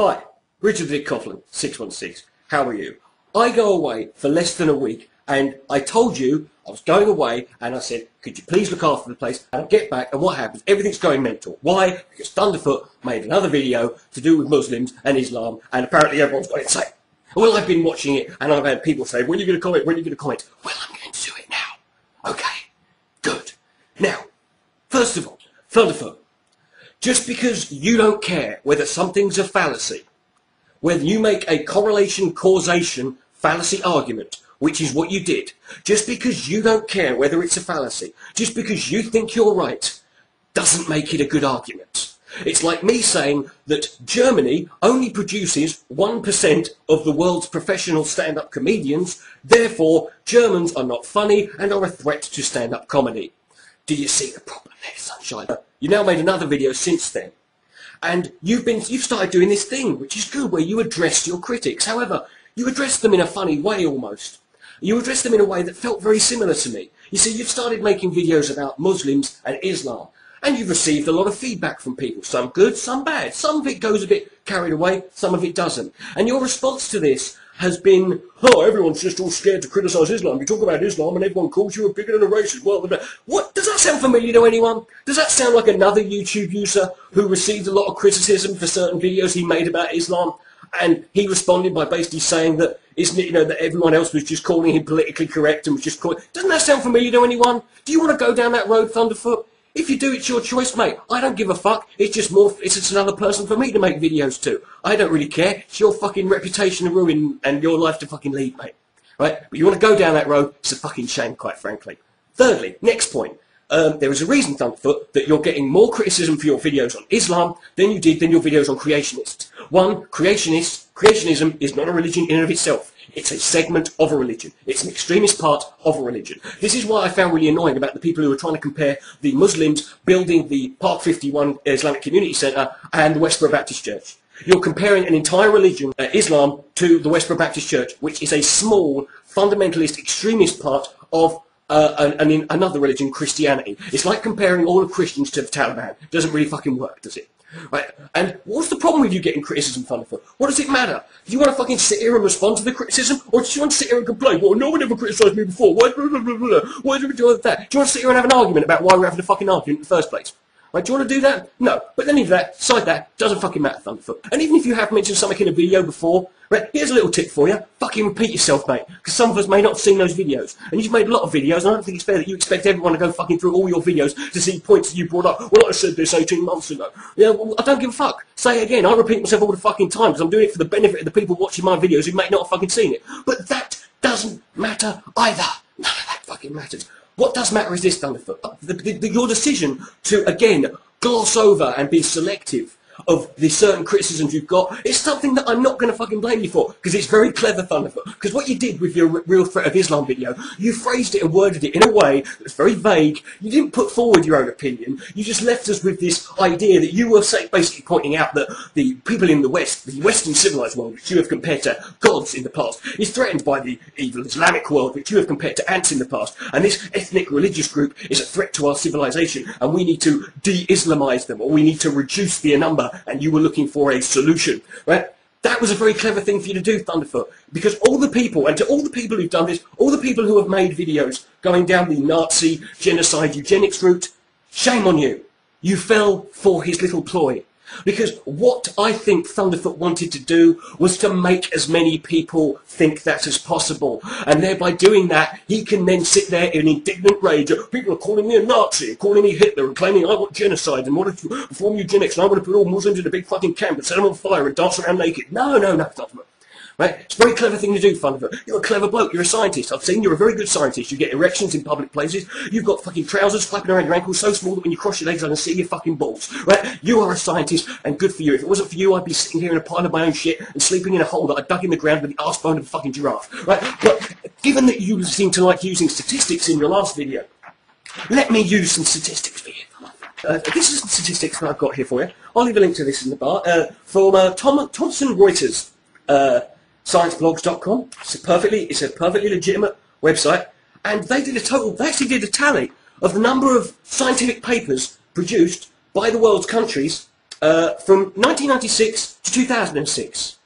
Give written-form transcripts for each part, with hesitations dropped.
Hi, Richard Dick Coughlin, 616. How are you? I go away for less than a week, and I told you I was going away, and I said, could you please look after the place? And I get back, and what happens? Everything's going mental. Why? Because Thunderfoot made another video to do with Muslims and Islam, and apparently everyone's got it to say. Well, I've been watching it, and I've had people say, when are you going to comment? When are you going to comment? Well, I'm going to do it now. Okay, good. Now, first of all, Thunderfoot, just because you don't care whether something's a fallacy, whether you make a correlation-causation fallacy argument, which is what you did, just because you don't care whether it's a fallacy, just because you think you're right, doesn't make it a good argument. It's like me saying that Germany only produces 1% of the world's professional stand-up comedians, therefore Germans are not funny and are a threat to stand-up comedy. Do you see the problem there, sunshine? You now made another video since then, and you've started doing this thing, which is good, where you address your critics. However, you address them in a funny way almost. You address them in a way that felt very similar to me. You see, you've started making videos about Muslims and Islam, and you've received a lot of feedback from people, some good, some bad. Some of it goes a bit carried away, some of it doesn't. And your response to this has been, oh, everyone's just all scared to criticise Islam. You talk about Islam and everyone calls you a bigot and a racist. Well, what? Does that sound familiar to anyone? Does that sound like another YouTube user who received a lot of criticism for certain videos he made about Islam? And he responded by basically saying that, isn't it, that everyone else was just calling him politically correct and was just calling... Doesn't that sound familiar to anyone? Do you want to go down that road, Thunderfoot? If you do, it's your choice, mate. I don't give a fuck. It's just another person for me to make videos to. I don't really care. It's your fucking reputation to ruin and your life to fucking lead, mate. Right? But you want to go down that road, it's a fucking shame, quite frankly. Thirdly, next point. There is a reason, Thunderfoot, that you're getting more criticism for your videos on Islam than you did than your videos on creationists. One, creationism is not a religion in and of itself. It's a segment of a religion. It's an extremist part of a religion. This is what I found really annoying about the people who are trying to compare the Muslims building the Park 51 Islamic Community Centre and the Westboro Baptist Church. You're comparing an entire religion, Islam, to the Westboro Baptist Church, which is a small, fundamentalist, extremist part of another religion, Christianity. It's like comparing all of Christians to the Taliban. It doesn't really fucking work, does it? Right? And what's the problem with you getting criticism, Thunderfoot? What does it matter? Do you want to fucking sit here and respond to the criticism? Or do you want to sit here and complain, well, no one ever criticised me before, why do we do that? Do you want to sit here and have an argument about why we're having a fucking argument in the first place? Right, do you want to do that? No. But then leave that, side that, doesn't fucking matter, Thunderfoot. And even if you have mentioned something in a video before, right, here's a little tip for you. Fucking repeat yourself, mate. Because some of us may not have seen those videos. And you've made a lot of videos, and I don't think it's fair that you expect everyone to go fucking through all your videos to see points that you brought up. Well, I said this 18 months ago. Yeah, well, I don't give a fuck. Say it again. I repeat myself all the fucking time, because I'm doing it for the benefit of the people watching my videos who may not have fucking seen it. But that doesn't matter either. None of that fucking matters. What does matter is this, Thunderfoot. Your decision to, again, gloss over and be selective of the certain criticisms you've got, it's something that I'm not going to fucking blame you for, because it's very clever, Thunderfoot. Because what you did with your Real Threat of Islam video, you phrased it and worded it in a way that's very vague. You didn't put forward your own opinion. You just left us with this idea that you were basically pointing out that the people in the West, the Western civilized world, which you have compared to gods in the past, is threatened by the evil Islamic world, which you have compared to ants in the past. And this ethnic religious group is a threat to our civilization, and we need to de-Islamize them, or we need to reduce their number, and you were looking for a solution, right? That was a very clever thing for you to do, Thunderfoot, because all the people, and to all the people who've done this, all the people who have made videos going down the Nazi, genocide, eugenics route, shame on you. You fell for his little ploy. Because what I think Thunderfoot wanted to do was to make as many people think that as possible. And thereby doing that, he can then sit there in indignant rage. People are calling me a Nazi, and calling me Hitler, and claiming I want genocide, and want to perform eugenics, and I want to put all Muslims in a big fucking camp and set them on fire and dance around naked. No, Thunderfoot. Right? It's a very clever thing to do, Thunderfoot. You're a clever bloke. You're a scientist. I've seen you're a very good scientist. You get erections in public places. You've got fucking trousers flapping around your ankles so small that when you cross your legs I can see your fucking balls. Right? You are a scientist, and good for you. If it wasn't for you, I'd be sitting here in a pile of my own shit and sleeping in a hole that I dug in the ground with the arse bone of a fucking giraffe. Right? But given that you seem to like using statistics in your last video, let me use some statistics for you. This is some statistics that I've got here for you. I'll leave a link to this in the bar. From Thomson Reuters. Scienceblogs.com. It's a perfectly legitimate website, and they actually did a tally of the number of scientific papers produced by the world's countries from 1996 to 2006,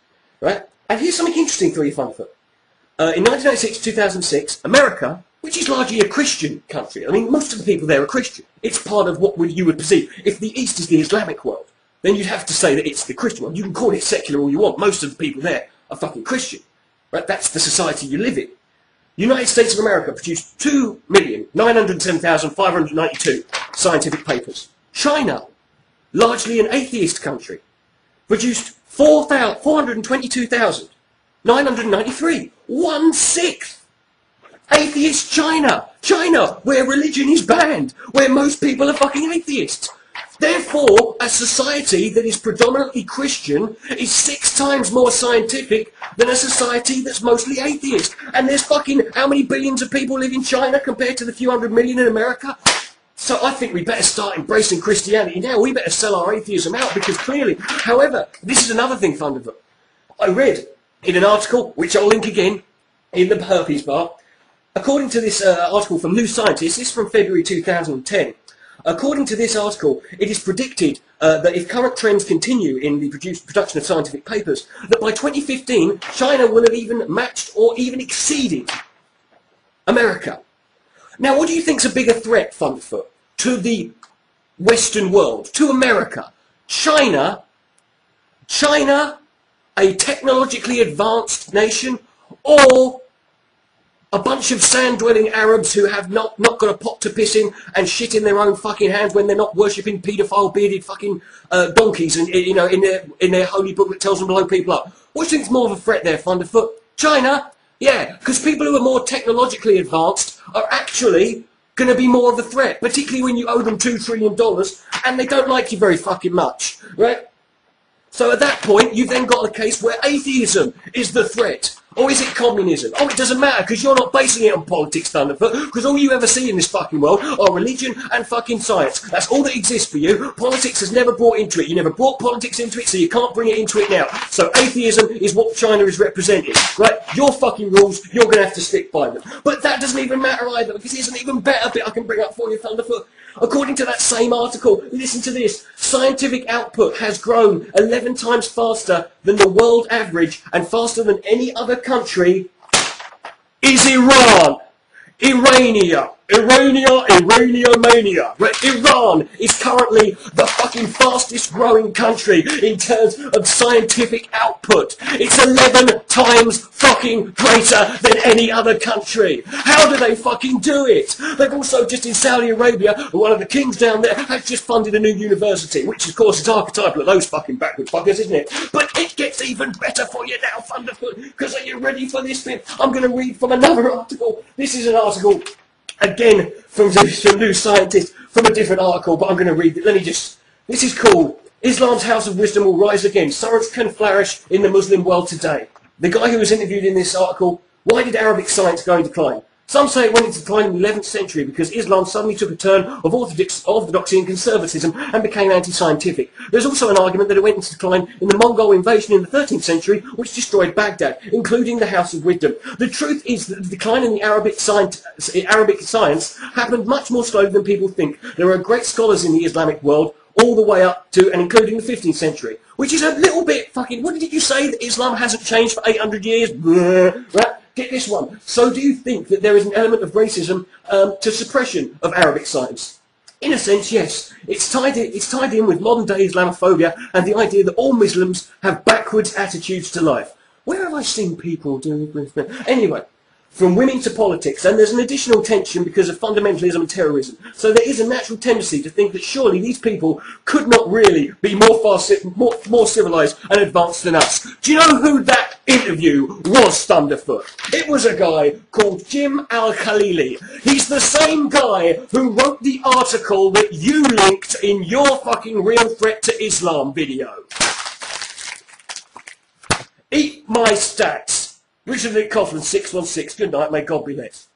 right? And here's something interesting for you, Thunderfoot. In 1996 to 2006, America, which is largely a Christian country, I mean, most of the people there are Christian. It's part of what you would perceive. If the East is the Islamic world, then you'd have to say that it's the Christian world. You can call it secular all you want. Most of the people there are fucking Christian, right? That's the society you live in. United States of America produced 2,907,592 scientific papers. China, largely an atheist country, produced 422,993. 1/6. Atheist China. China, where religion is banned, where most people are fucking atheists. Therefore, a society that is predominantly Christian is 6 times more scientific than a society that's mostly atheist. And there's fucking, how many billions of people live in China compared to the few hundred million in America? So I think we better start embracing Christianity now. We better sell our atheism out, because clearly, however, this is another thing, Thunderfoot. I read in an article, which I'll link again in the herpes bar, according to this article from New Scientist, this is from February 2010. According to this article, it is predicted that if current trends continue in the production of scientific papers, that by 2015, China will have even matched or even exceeded America. Now, what do you think's a bigger threat, Thunderfoot, to the Western world, to America? China, a technologically advanced nation, or a bunch of sand-dwelling Arabs who have not got a pot to piss in and shit in their own fucking hands when they're not worshipping paedophile bearded fucking donkeys and, you know, in their holy book that tells them to blow people up? What do you think's more of a threat there, Thunderfoot? China? Yeah, because people who are more technologically advanced are actually going to be more of a threat, particularly when you owe them $2 trillion and they don't like you very fucking much, right? So at that point, you've then got a case where atheism is the threat. Or is it communism? Oh, it doesn't matter, because you're not basing it on politics, Thunderfoot, because all you ever see in this fucking world are religion and fucking science. That's all that exists for you. Politics has never brought into it. You never brought politics into it, so you can't bring it into it now. So atheism is what China is representing, right? Your fucking rules, you're going to have to stick by them. But that doesn't even matter either, because here's an even better bit I can bring up for you, Thunderfoot. According to that same article, listen to this, scientific output has grown 11 times faster than the world average and faster than any other country is Iran. Iraniomania. Right? Iran is currently the fucking fastest growing country in terms of scientific output. It's 11 times fucking greater than any other country. How do they fucking do it? They've also just in Saudi Arabia, one of the kings down there has just funded a new university, which of course is archetypal of those fucking backward fuckers, isn't it? But it gets even better for you now, Thunderfoot, because are you ready for this bit? I'm going to read from another article. This is an article again from New Scientist, from a different article, but I'm going to read it. This is called Islam's House of Wisdom Will Rise Again. Science Can Flourish in the Muslim World Today. The guy who was interviewed in this article, why did Arabic science go in decline? Some say it went into decline in the 11th century because Islam suddenly took a turn of orthodoxy and conservatism and became anti-scientific. There's also an argument that it went into decline in the Mongol invasion in the 13th century, which destroyed Baghdad, including the House of Wisdom. The truth is that the decline in the Arabic science happened much more slowly than people think. There are great scholars in the Islamic world, all the way up to and including the 15th century, which is a little bit fucking... What did you say? That Islam hasn't changed for 800 years? Right? Get this one. So do you think that there is an element of racism to suppression of Arabic science? In a sense, yes. It's tied in with modern-day Islamophobia and the idea that all Muslims have backwards attitudes to life. Where have I seen people doing this? Anyway, from women to politics, and there's an additional tension because of fundamentalism and terrorism. So there is a natural tendency to think that surely these people could not really be more civilized and advanced than us. Do you know who that interview was, Thunderfoot? It was a guy called Jim Al-Khalili. He's the same guy who wrote the article that you linked in your fucking Real Threat to Islam video. Eat my stats. Richard Lee Coughlin, 616. Good night, may God be blessed.